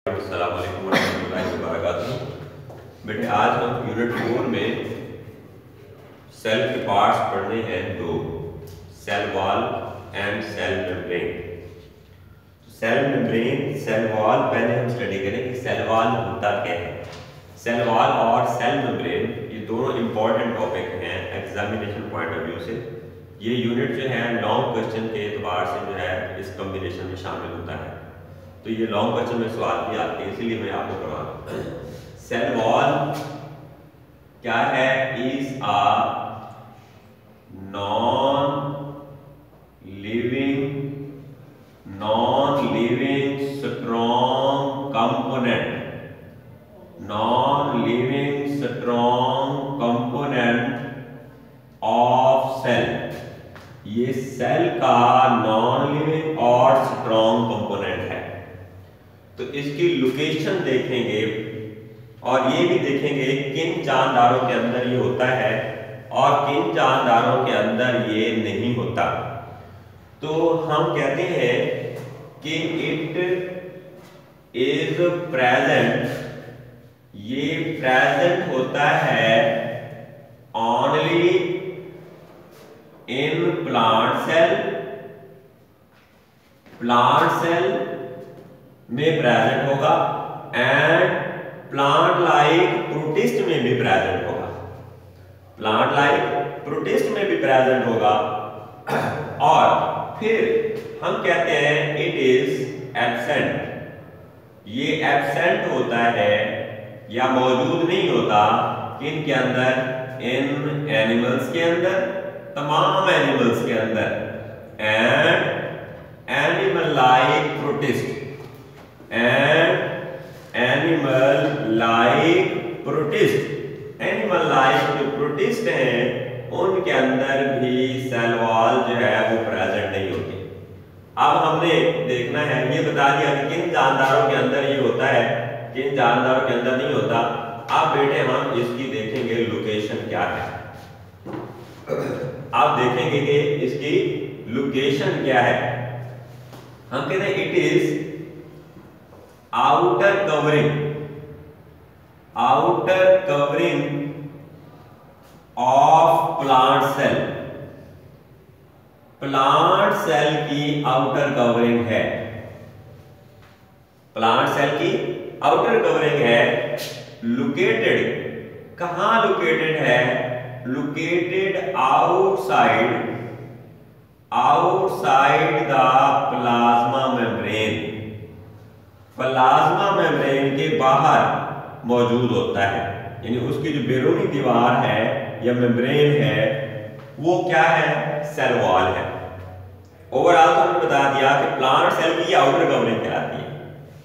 अस्सलाम वालेकुम वरहमतुल्लाहि वबरकातुहू। बेटे आज हम यूनिट 4 में सेल के पार्ट्स पढ़ने हैं दो, cell wall and cell membrane. Cell membrane, cell wall पहले हम स्टडी करें कि सेल वॉल होता क्या है। सेल वॉल और सेल मेम्ब्रेन ये दोनों इंपॉर्टेंट टॉपिक हैं एग्जामिनेशन पॉइंट ऑफ व्यू से। ये यूनिट जो है लॉन्ग क्वेश्चन के एतबार से जो है इस कॉम्बिनेशन में शामिल होता है, तो ये लॉन्ग क्वेश्चन में सवाल भी आते हैं, इसीलिए मैं आपको करवा रहा हूँ। सेल वॉल क्या है? Is a non living strong component of cell. ये सेल का नॉन लिविंग और स्ट्रॉन्ग कंपोनेंट है। तो इसकी लोकेशन देखेंगे और ये भी देखेंगे किन जानदारों के अंदर ये होता है और किन जानदारों के अंदर ये नहीं होता। तो हम कहते हैं कि इट इज प्रेजेंट, ये प्रेजेंट होता है ओनली इन प्लांट सेल में प्रेजेंट होगा एंड प्लांट लाइक प्रोटिस्ट में भी प्रेजेंट होगा, प्लांट लाइक प्रोटिस्ट में भी प्रेजेंट होगा। और फिर हम कहते हैं इट इज एब्सेंट, ये एब्सेंट होता है या मौजूद नहीं होता किनके अंदर? इन एनिमल्स के अंदर, तमाम एनिमल्स के अंदर। And animal like protist, animal like जो प्रोटिस्ट हैं उनके अंदर भी सेल वॉल जो है वो प्रेजेंट नहीं होती। अब हमने देखना है, ये बता दिया कि किन जानदारों के अंदर ये होता है, किन जानदारों के अंदर नहीं होता। अब बेटे हम इसकी देखेंगे लोकेशन क्या है। आप देखेंगे कि इसकी लोकेशन क्या है। हम कहते हैं it is outer covering of plant cell, plant cell की आउटर कवरिंग है, प्लांट सेल की आउटर कवरिंग है। लोकेटेड, कहां लोकेटेड है? Located outside the plasma membrane, plasma membrane के बाहर मौजूद होता है। यानी उसकी जो बैरूनी दीवार है या मेम्ब्रेन है वो क्या है? सेल वॉल है। ओवरऑल तो हमने बता दिया कि प्लांट सेल की आउटर कवरिंग कहलाती है,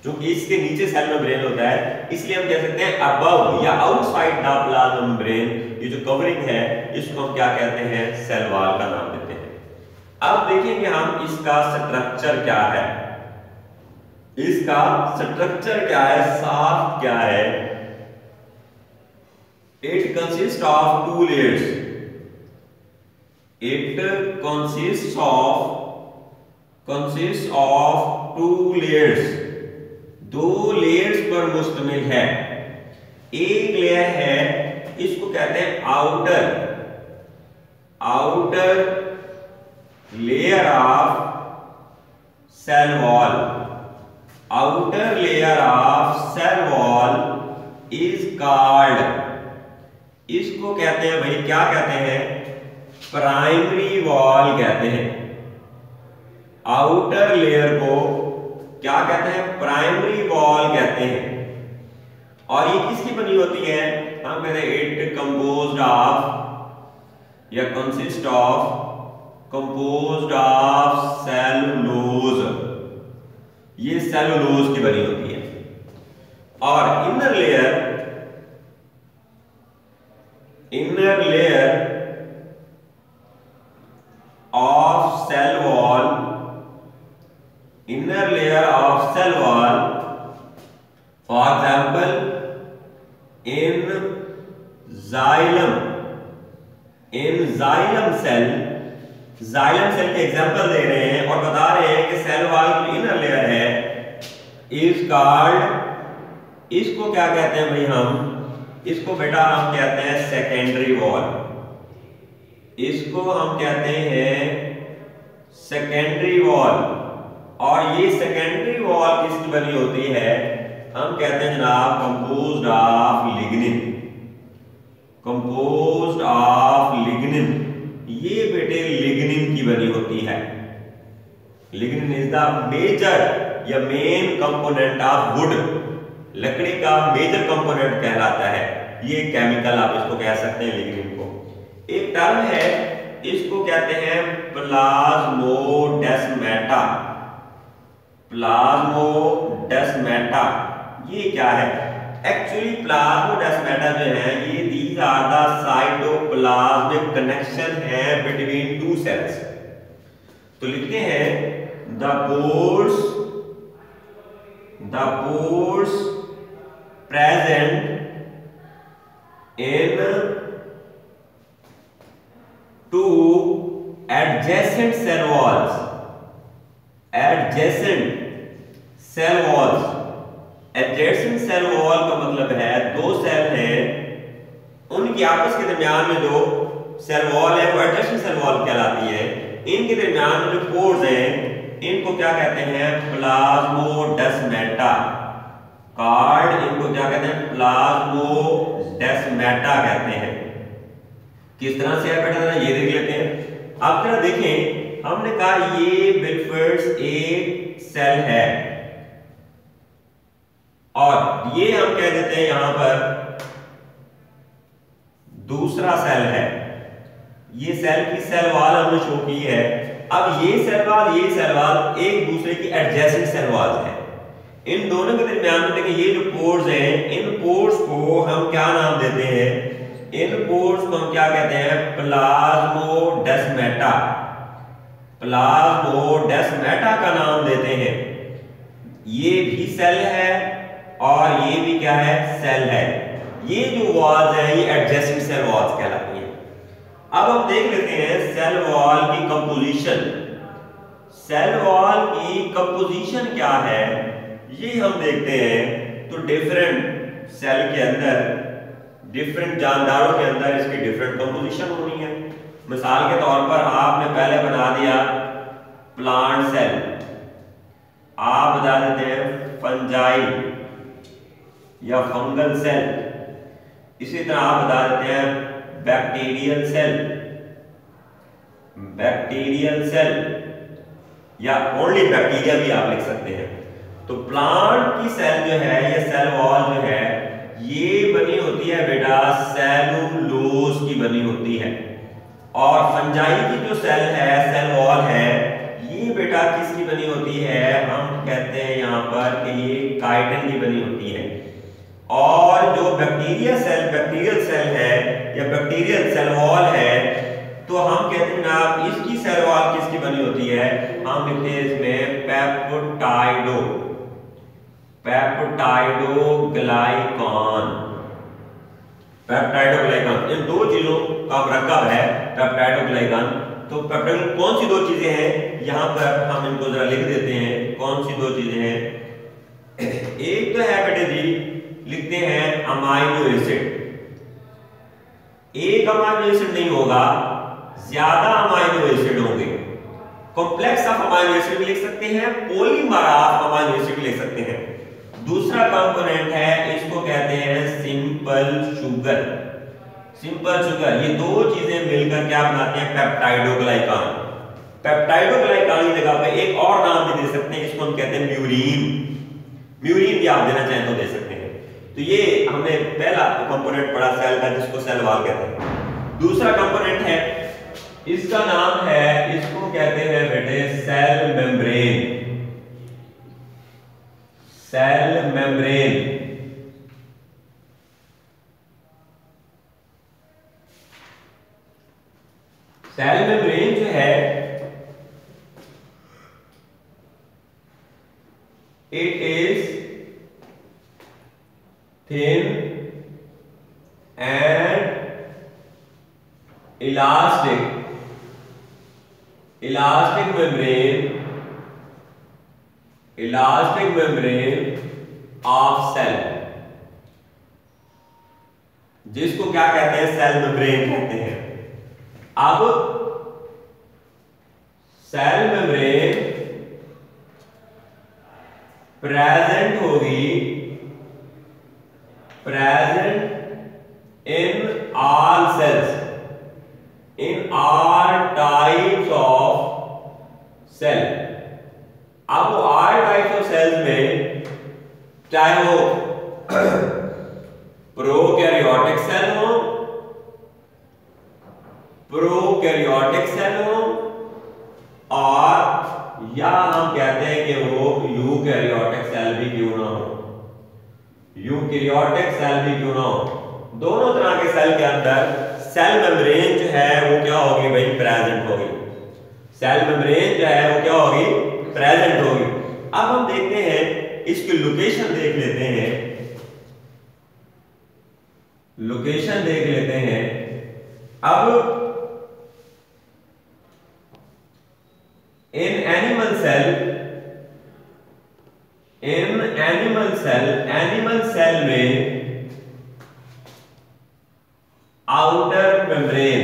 क्योंकि इसके नीचे सेल मेम्ब्रेन होता है, इसलिए हम कह सकते हैं अबव या आउटसाइड द प्लाज्मा मेम्ब्रेन ये जो कवरिंग है इसको हम क्या कहते हैं? सेल वॉल का नाम देते हैं। अब देखेंगे हम इसका स्ट्रक्चर क्या है, इसका स्ट्रक्चर क्या है, साफ क्या है। It consist of two layers, it consist of two layers, दो लेयर्स पर मुश्तमिल है। एक लेयर है, इसको कहते हैं outer layer of cell wall. Outer layer of cell wall is called, इसको कहते हैं भाई, क्या कहते हैं? प्राइमरी वॉल कहते हैं। आउटर लेयर को क्या कहते हैं? प्राइमरी वॉल कहते हैं। और ये किसकी बनी होती है? हम कहते हैं इट कंपोज्ड ऑफ या कंसिस्ट ऑफ सेलुलोज, ये सेलुलोज की बनी होती है। और inner layer of cell wall, for example in xylem cell, xylem cell के एग्जांपल दे रहे हैं और बता रहे हैं कि सेल वॉल की इनर लेयर है इज कॉल्ड इसको क्या कहते हैं भाई, हम इसको बेटा हम कहते हैं सेकेंडरी वॉल। इसको हम कहते हैं सेकेंडरी वॉल। और ये सेकेंडरी वॉल किसकी बनी होती है, हम कहते हैं जनाब composed of lignin. Composed of lignin, ये बेटे लिग्निन की बनी होती है। लिग्निन इज द मेजर या मेन कंपोनेंट ऑफ वुड, लकड़ी का मेजर कंपोनेंट कहलाता है ये केमिकल, आप इसको कह सकते हैं लिग्निन को। एक टर्म है, इसको कहते हैं प्लाज्मोडेस्माटा। प्लाज्मोडेस्माटा ये क्या है, एक्चुअली प्लाज्मोडेस्माटा जो है ये these are the cytoplasmic connection है बिटवीन टू सेल्स। तो लिखते हैं the pores present in two adjacent cell walls। adjacent cell walls, adjacent cell wall का मतलब है दो सेल हैं, उनकी आपस के दरमियान में जो सेल वॉल है वो एडजेसेंट सेल वॉल कहलाती है। इनके दरमियान में जो पोर्स हैं इनको क्या कहते हैं, प्लाज्मोडेस्माटा। कार्ड इनको क्या कहते हैं, प्लाज्मोडेस्माटा कहते हैं। किस तरह से है बेटा, ये देख लेते हैं। अब जरा देखें, हमने कहा ये बिलफर्ड्स एक सेल है और ये हम कह देते हैं यहां पर दूसरा सेल है। ये सेल की सेल वॉल हमने शो की है। अब ये सेल वॉल एक दूसरे की एडजेसेंट सेल वॉल्स है। इन दोनों के दरमियान में देखिए ये जो पोर्स हैं, इन पोर्स को हम क्या नाम देते हैं, इन पोर्स को हम क्या कहते हैं, प्लाज्मोडेस्माटा। प्लाज्मोडेस्माटा का नाम देते हैं। ये भी सेल है और ये भी क्या है, सेल है। ये जो वॉल्स हैं ये एडजेसेंट सेल वॉल्स कहलाती हैं। अब हम देख लेते हैं सेल वॉल की कंपोजिशन। सेल वॉल की कंपोजिशन क्या है ये हम देखते हैं। तो डिफरेंट सेल के अंदर, डिफरेंट जानदारों के अंदर इसकी डिफरेंट कंपोजिशन होनी है। मिसाल के तौर पर आपने पहले बना दिया प्लांट सेल, आप बता देते हैं फंजाई या फंगल सेल। इसी तरह आप बता देते हैं बैक्टीरियल सेल या ओनली बैक्टीरिया भी आप लिख सकते हैं। तो प्लांट की सेल जो है, ये सेल वॉल जो है ये बनी होती है बेटा सेलुलोज की बनी होती है। और फंजाई की जो सेल है, सेल वॉल है, ये बेटा किसकी बनी होती है, हम कहते हैं यहां पर कि ये काइटिन की बनी होती है। और जो बैक्टीरियल सेल है या बैक्टीरियल सेल वॉल है, तो हम कहते हैं ना इसकी सेल वॉल किसकी बनी होती है, हम लिखते हैं इसमें पेप्टाइडोग्लाइकान। इन दो चीजों का मरकब है पेप्टाइडोग्लाइकान। तो पेप्टाइड कौन सी दो चीजें हैं, यहां पर हम इनको जरा लिख देते हैं कौन सी दो चीजें हैं। एक तो है बेटे जी, लिखते हैं अमाइनो एसिड। एक अमाइनो एसिड नहीं होगा, ज्यादा अमाइनो एसिड होंगे। कॉम्प्लेक्स ऑफ अमाइनो एसिड भी लिख सकते हैं, पॉलीमर ऑफ अमाइनो एसिड भी लिख सकते हैं। दूसरा कंपोनेंट है, इसको कहते हैं सिंपल शुगर। ये दो चीजें मिलकर क्या बनाते हैं, पेप्टाइडोग्लाइकान। पेप्टाइडोग्लाइकान की जगह पे एक और नाम भी दे सकते हैं, इसको हम कहते हैं म्यूरिन भी आप देना चाहें तो दे सकते हैं। तो ये हमने पहला कंपोनेंट पढ़ा सेल का, जिसको सेल वॉल कहते हैं। दूसरा कंपोनेंट है, इसका नाम है, इसको कहते हैं बेटे सेल मेम्ब्रेन। सेल मेम्ब्रेन जो है, it is thin and elastic membrane of cell. जिसको क्या कहते हैं, सेल मेम्ब्रेन कहते हैं। अब सेल मेम्ब्रेन प्रेजेंट होगी, present in all cells, in all types of cell. अब ऑल टाइप्स ऑफ सेल्स में चाहे वो प्रोकैरियोटिक सेल हो, प्रोकैरियोटिक सेल हो, और या हम कहते हैं कि वो यूकैरियोटिक सेल भी क्यों ना हो, यूकैरियोटिक सेल भी क्यों ना हो, दोनों तरह के सेल के अंदर सेल मेम्ब्रेन जो है वो क्या होगी भाई, प्रेजेंट होगी। सेल मेम्ब्रेन जो है वो क्या होगी, प्रेजेंट होगी। अब हम देखते हैं, इसकी लोकेशन देख लेते हैं, लोकेशन देख लेते हैं। अब in animal cell, in animal cell में आउटर मेम्ब्रेन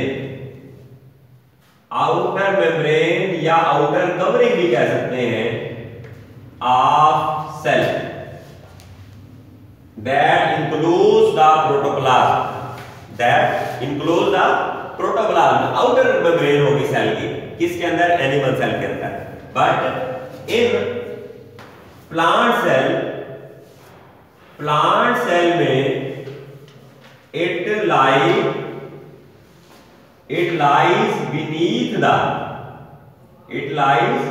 या आउटर कवरिंग भी कह सकते हैं of cell, that includes the protoplasm, that includes the protoplasm. Outer membrane होगी सेल की, किसके अंदर, एनिमल सेल के अंदर। बट इन प्लांट सेल में it lies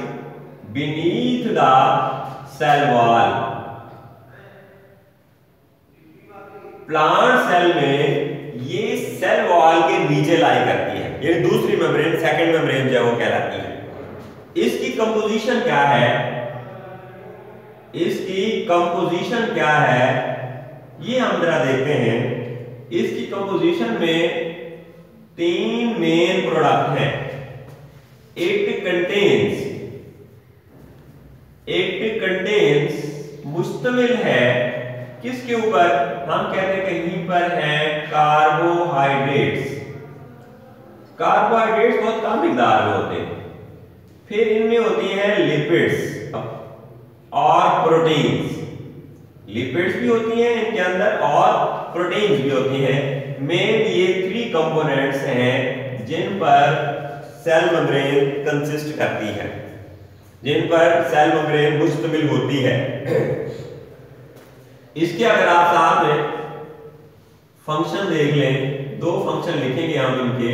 beneath the cell wall। Plant cell में ये सेल वॉल के नीचे लाई करती है, ये दूसरी मेम्ब्रेन, सेकंड मेम्ब्रेन जो है वो कहलाती है। इसकी कंपोजिशन क्या है, इसकी कंपोजिशन क्या है, ये हम जरा देखते हैं। इसकी कंपोजिशन में 3 मेन प्रोडक्ट हैं। इट कंटेन्स मुश्तमिल है किसके ऊपर, हम कहते हैं कहीं पर है कार्बोहाइड्रेट्स। कार्बोहाइड्रेट्स बहुत कम मिकदार में होते हैं। फिर इनमें होती है लिपिड्स और प्रोटीन्स, लिपिड्स भी होती हैं इनके अंदर और प्रोटीन्स भी होती हैं। मेन ये 3 कंपोनेंट्स हैं जिन पर सेल मेम्ब्रेन कंसिस्ट करती है, जिन पर सेल मेम्ब्रेन मुश्तमिल होती है। इसके अगर आप साथ में फंक्शन देख लें, 2 फंक्शन लिखेंगे हम इनके,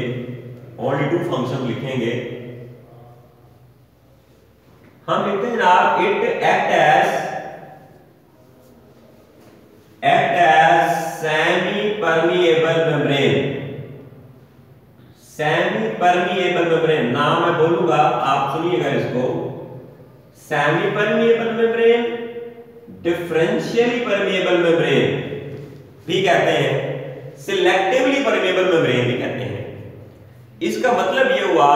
ओनली 2 फंक्शन लिखेंगे हम। लिखते हैं आप, it act as semi permeable membrane. Semi permeable membrane नाम मैं बोलूंगा, आप सुनिएगा इसको। Semi permeable membrane, differentially permeable membrane भी कहते हैं, सिलेक्टिवली परमिएबल मेम्ब्रेन भी कहते हैं। इसका मतलब यह हुआ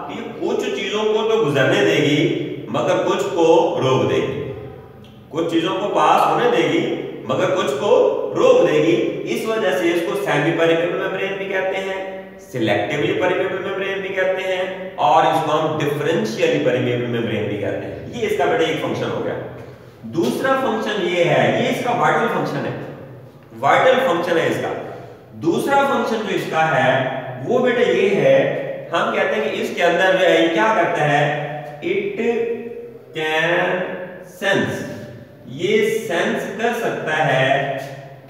कि कुछ चीजों को तो गुजरने देगी मगर कुछ को रोक देगी, कुछ चीजों को पास होने देगी मगर कुछ को रोक देगी। इस वजह से इसको सेमी परमिएबल मेम्ब्रेन भी कहते हैं, सिलेक्टिवली परमिएबल मेम्ब्रेन भी कहते हैं, और इसको हम डिफरेंशियली परमिएबल मेम्ब्रेन भी कहते हैं। ये इसका बेटा एक फंक्शन हो गया। दूसरा फंक्शन ये है, ये इसका वाइटल फंक्शन है, वाइटल फंक्शन है इसका। दूसरा फंक्शन जो इसका है वो बेटा ये है, हम कहते हैं कि इसके अंदर जो है ये क्या करता है, इट कैन सेंस, ये सेंस कर सकता है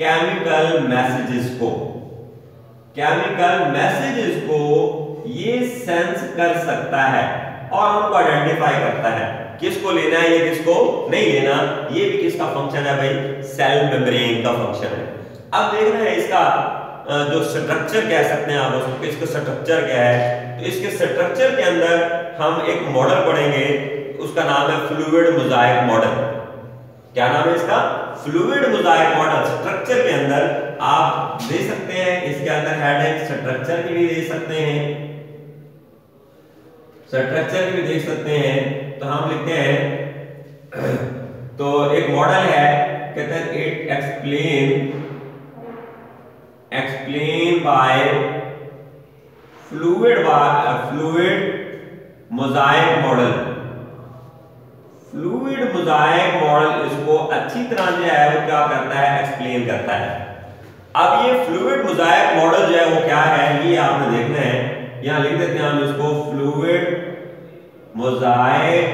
केमिकल मैसेजेस को, केमिकल मैसेजेस को ये सेंस कर सकता है और उनको आइडेंटिफाई करता है, किसको लेना है ये किसको नहीं लेना। ये भी किसका फंक्शन है भाई, सेल मेम्ब्रेन का फंक्शन है। अब देख रहे हैं इसका जो स्ट्रक्चर कह सकते हैं आप उसको, इसका स्ट्रक्चर क्या है। तो इसके स्ट्रक्चर के अंदर हम एक मॉडल पढ़ेंगे, उसका नाम है फ्लूइड मोजाइक मॉडल। क्या नाम है इसका, फ्लूइड मोजाइक मॉडल। स्ट्रक्चर के अंदर आप दे सकते हैं, इसके अंदर हेडिंग स्ट्रक्चर की भी दे सकते हैं, स्ट्रक्चर की भी देख सकते हैं। तो हम लिखते हैं, तो एक मॉडल है, कहते हैं it explain explain by fluid Mosaic model. Fluid Mosaic model इसको अच्छी तरह जो है वो क्या करता है, एक्सप्लेन करता है। अब ये फ्लूइड मोजाइक मॉडल जो है वो क्या है, ये आपने देखना है। यहां लिख देते हैं हम इसको fluid Mosaic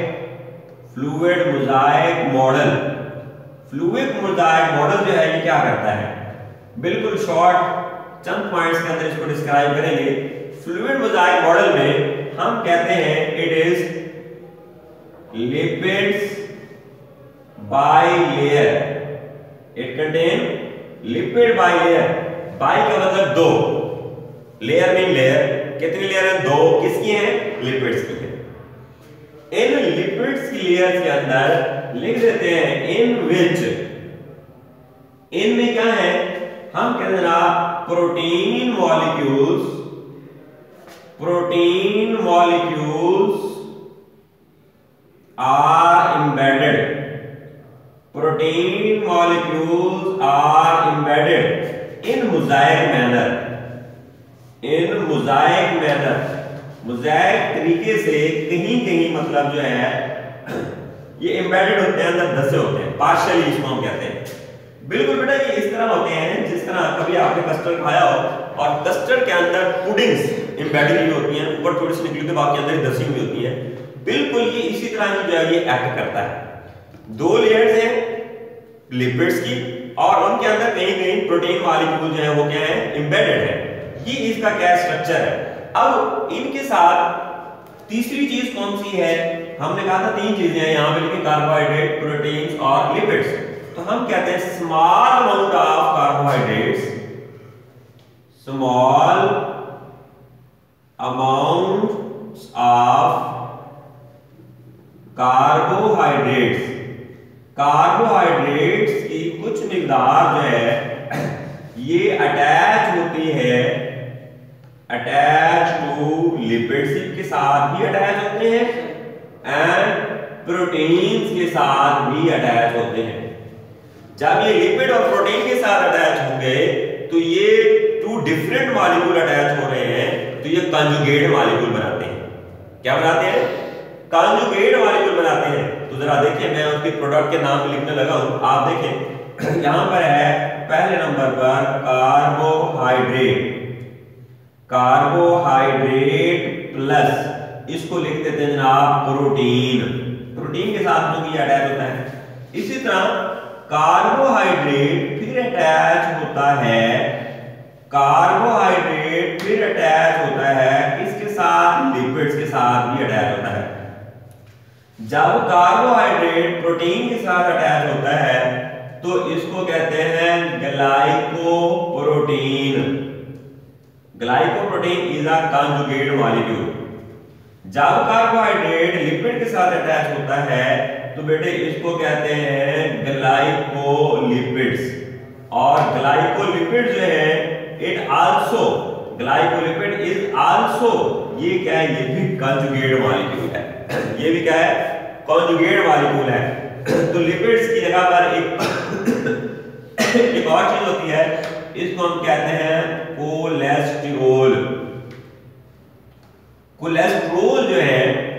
model. Fluid Mosaic model जो है ये क्या करता है, बिल्कुल शॉर्ट चंद पॉइंट्स के अंदर इसको डिस्क्राइब करेंगे। फ्लूइड मोजाइक मॉडल में हम कहते हैं it is lipids bilayer. It contain lipid bilayer. Bi का मतलब दो, लेयर मीन लेयर। कितनी लेयर है, दो। किसकी हैं, लिपिड्स की है। इन लिपिड्स की लेयर्स के अंदर लिख देते हैं इन विच। इन में क्या है, हम कहते हैं ना protein molecules are embedded। Protein molecules are embedded in mosaic manner। Mosaic तरीके से कहीं कहीं मतलब जो है ये एम्बेडेड होते हैं, अंदर धसे होते हैं, पार्शियली इसको हम कहते हैं। बिल्कुल बेटा ये इस तरह होते हैं जिस तरह कभी आपने कस्टर्ड खाया हो और कस्टर्ड के अंदर पुडिंग्स एम्बेडेड ही होती हैं, ऊपर थोड़ी सी निकली तो बाकी अंदर धसी हुई होती हैं। बिल्कुल ये इसी तरह ही जो है ये एक्ट करता है। दो लेयर्स हैं लिपिड्स की और उनके अंदर कहीं कहीं प्रोटीन मॉलिक्यूल जो है वो क्या है, एम्बेडेड है। ये इसका क्या स्ट्रक्चर है। अब इनके साथ तीसरी चीज कौन सी है, हमने कहा था तीन चीजें हैं यहां पे लिखी, कार्बोहाइड्रेट, प्रोटीन्स और लिपिड्स। तो हम कहते हैं small amount of carbohydrates, small amount of carbohydrates की कुछ मिकदार जो है ये अटैच होती है, अटैच टू लिपिड्स के साथ भी अटैच होते हैं एंड प्रोटीन्स के साथ भी अटैच होते हैं। जब ये लिपिड और प्रोटीन के साथ अटैच होंगे तो ये टू डिफरेंट मॉलिक्यूल अटैच हो रहे हैं तो ये कंजुगेट मॉलिक्यूल बनाते हैं। क्या बनाते हैं, कंजुगेट मॉलिक्यूल बनाते हैं। तो जरा देखिए मैं उसके प्रोडक्ट के नाम लिखने लगा हूं, आप देखें यहां पर है पहले नंबर पर कार्बोहाइड्रेट प्लस इसको लिख देते हैं जनाब प्रोटीन। प्रोटीन के साथ में ये अटैच होता है। इसी तरह कार्बोहाइड्रेट फिर अटैच होता है, कार्बोहाइड्रेट फिर अटैच होता है किसके साथ, लिपिड्स के साथ भी अटैच होता है। जब कार्बोहाइड्रेट प्रोटीन के साथ अटैच होता है तो इसको कहते हैं glycoprotein. Glycoprotein is a conjugate molecule. जब कार्बोहाइड्रेट लिपिड के साथ अटैच होता है तो बेटे इसको कहते हैं ग्लाइकोलिपिड्स। और ग्लाइकोलिपिड जो है it also, glycolipid is also, ये क्या है, ये भी कंजुगेट मॉलिक्यूल है। ये भी क्या है, कंजुगेट मॉलिक्यूल है। तो लिपिड्स की जगह पर एक और चीज होती है, इसको हम कहते हैं कोलेस्टेरोल। कोलेस्टेरोल जो है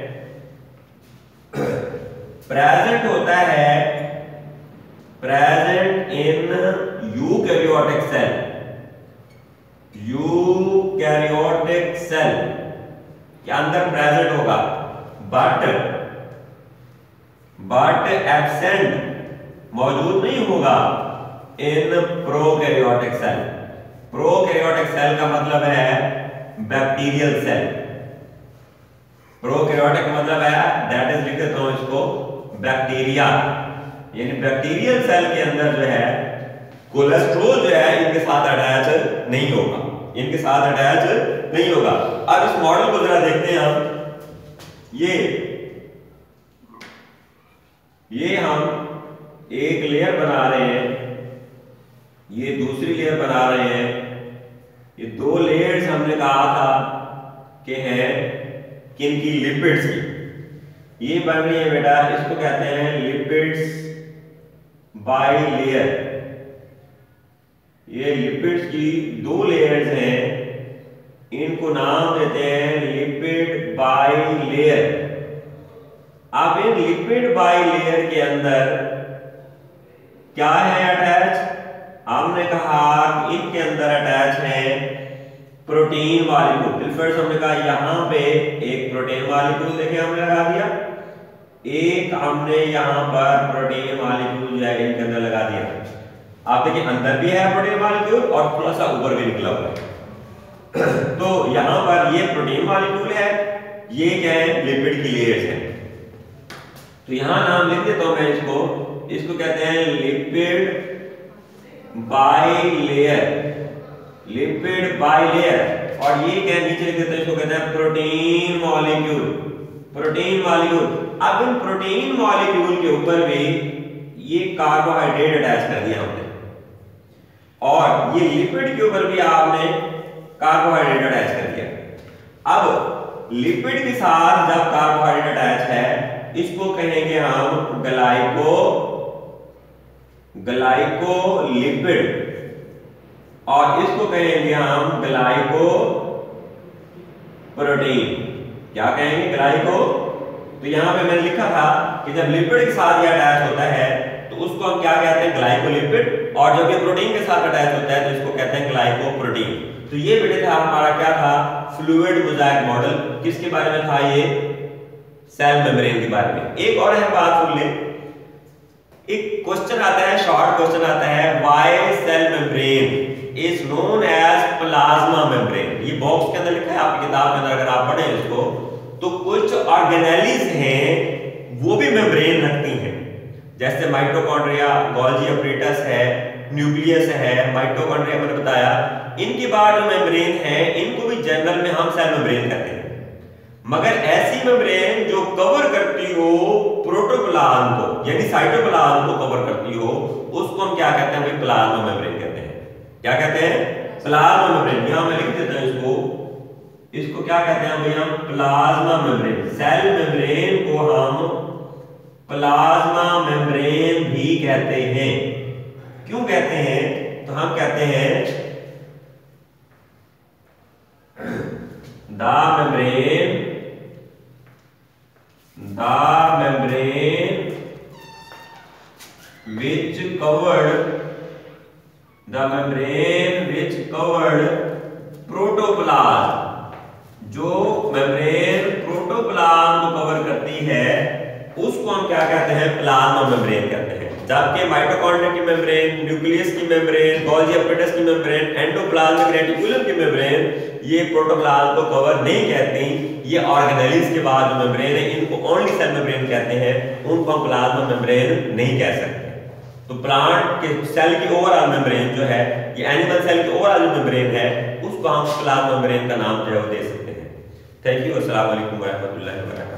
प्रेजेंट होता है, present in eukaryotic cell. Eukaryotic cell के अंदर प्रेजेंट होगा, बट एब्सेंट मौजूद नहीं होगा in prokaryotic cell. Prokaryotic cell का मतलब है बैक्टीरियल सेल। प्रोकैरियोटिक मतलब है, दैट इज लिख देता हूं इसको बैक्टीरिया, यानी बैक्टीरियल सेल के अंदर जो है कोलेस्ट्रॉल जो है इनके साथ अटैच नहीं होगा, इनके साथ अटैच नहीं होगा। अब इस मॉडल को जरा देखते हैं हम। ये हम एक लेयर बना रहे हैं, ये दूसरी लेयर बना रहे हैं। ये दो लेयर्स हमने कहा था कि है किनकी, लिपिड्स की। ये बन रही है बेटा, इसको कहते हैं लिपिड्स बाय लेयर। ये लिपिड्स की दो लेयर्स हैं, इनको नाम देते हैं लिपिड बाइलेयर। अब इन लिपिड बाइलेयर के अंदर क्या है अटैच? हमने कहा कि इनके अंदर अटैच है प्रोटीन मॉलिक्यूल। फिर हमने कहा यहां पे एक प्रोटीन मॉलिक्यूल देखे हमने लगा दिया, एक हमने यहां पर प्रोटीन मॉलिक्यूल जो है इनके अंदर लगा दिया। आप देखिए अंदर भी है प्रोटीन मॉलिक्यूल और थोड़ा सा ऊपर भी निकला हुआ है। तो यहां पर ये प्रोटीन मॉलिक्यूल है, ये क्या है? लिपिड की लेयर्स है। तो यहां नाम लिख देता हूं मैं इसको कहते हैं लिपिड बाइलेयर, लिपिड बाइलेयर। और ये क्या नीचे लिख देते हैं, इसको कहते हैं प्रोटीन मॉलिक्यूल, प्रोटीन मॉलिक्यूल। अब इन प्रोटीन मॉलिक्यूल के ऊपर भी ये कार्बोहाइड्रेट अटैच कर दिया हमने, और ये लिपिड के ऊपर भी आपने कार्बोहाइड्रेट अटैच कर दिया। अब लिपिड के साथ जब कार्बोहाइड्रेट अटैच है, इसको कहेंगे हम ग्लाइकोलिपिड, और इसको कहेंगे हम ग्लाइको प्रोटीन। क्या कहेंगे? ग्लाइको। तो यहां पे मैंने लिखा था कि जब लिपिड के साथ ये अटैच होता है तो उसको हम क्या कहते हैं? ग्लाइकोलिपिड। और जब ये प्रोटीन के साथ अटैच होता है तो इसको कहते हैं ग्लाइकोप्रोटीन। तो ये बेटे था हमारा क्या था? Fluid mosaic model. किसके बारे में था? ये सेल मेम्ब्रेन के बारे में। एक और है बात सुन ले, एक क्वेश्चन आता है, शॉर्ट क्वेश्चन आता है, why cell membrane is known as plasma membrane. ये बॉक्स के अंदर लिखा है आपकी किताब में, अगर आप पढ़ें इसको तो कुछ ऑर्गेनेलीज हैं वो भी मेम्ब्रेन रखती हैं, जैसे माइटोकॉन्ड्रिया, गोल्गी अपरेटस है, न्यूक्लियस है, माइटोकॉन्ड्रिया मैंने बताया। इनके बाद जो मेम्ब्रेन है इनको भी जनरल में हम सेल मेम्ब्रेन कहते हैं। मगर ऐसी मेम्ब्रेन जो कवर करती हो प्रोटोप्लाज्म को, यानी साइटोप्लाज्म को कवर करती हो, उसको हम क्या कहते हैं? भाई प्लाज्मा मेम्ब्रेन कहते हैं। क्या कहते हैं? Plasma membrane. यहां मैं लिख देता हूं इसको क्या कहते हैं भाई? हम प्लाज्मा मेम्ब्रेन। सेल मेम्ब्रेन को हम प्लाज्मा मेम्ब्रेन भी कहते हैं। क्यों कहते हैं? तो हम कहते हैं the membrane which covered protoplasm, जो मेम्ब्रेन प्रोटोप्लाज्म को कवर करती है उसको हम क्या कहते हैं? प्लाज्मा मेम्ब्रेन कहते हैं। जबकि माइटोकॉन्ड्रिया की मेम्ब्रेन, न्यूक्लियस की मेम्ब्रेन, गोल्गी अपरेटस की मेम्ब्रेन, एंडोप्लाज्मिक रेटिकुलम की मेम्ब्रेन ये प्रोटोप्लाज्म को कवर नहीं करती। ये ऑर्गेनेलीज के बाद जो मेम्ब्रेन है इनको ओनली सेल मेम्ब्रेन कहते हैं, उनको हम प्लाज्मा मेम्ब्रेन नहीं कह सकते। तो प्लांट के सेल की ओवरऑल मेम्ब्रेन जो है, ये एनिमल सेल की ओवरऑल जो मेम्ब्रेन है उसको हम प्लाज्मा मेम्ब्रेन का नाम जो है वो दे सकते हैं। Thank you. अस्सलाम वालेकुम व रहमतुल्लाहि व बरकातहू।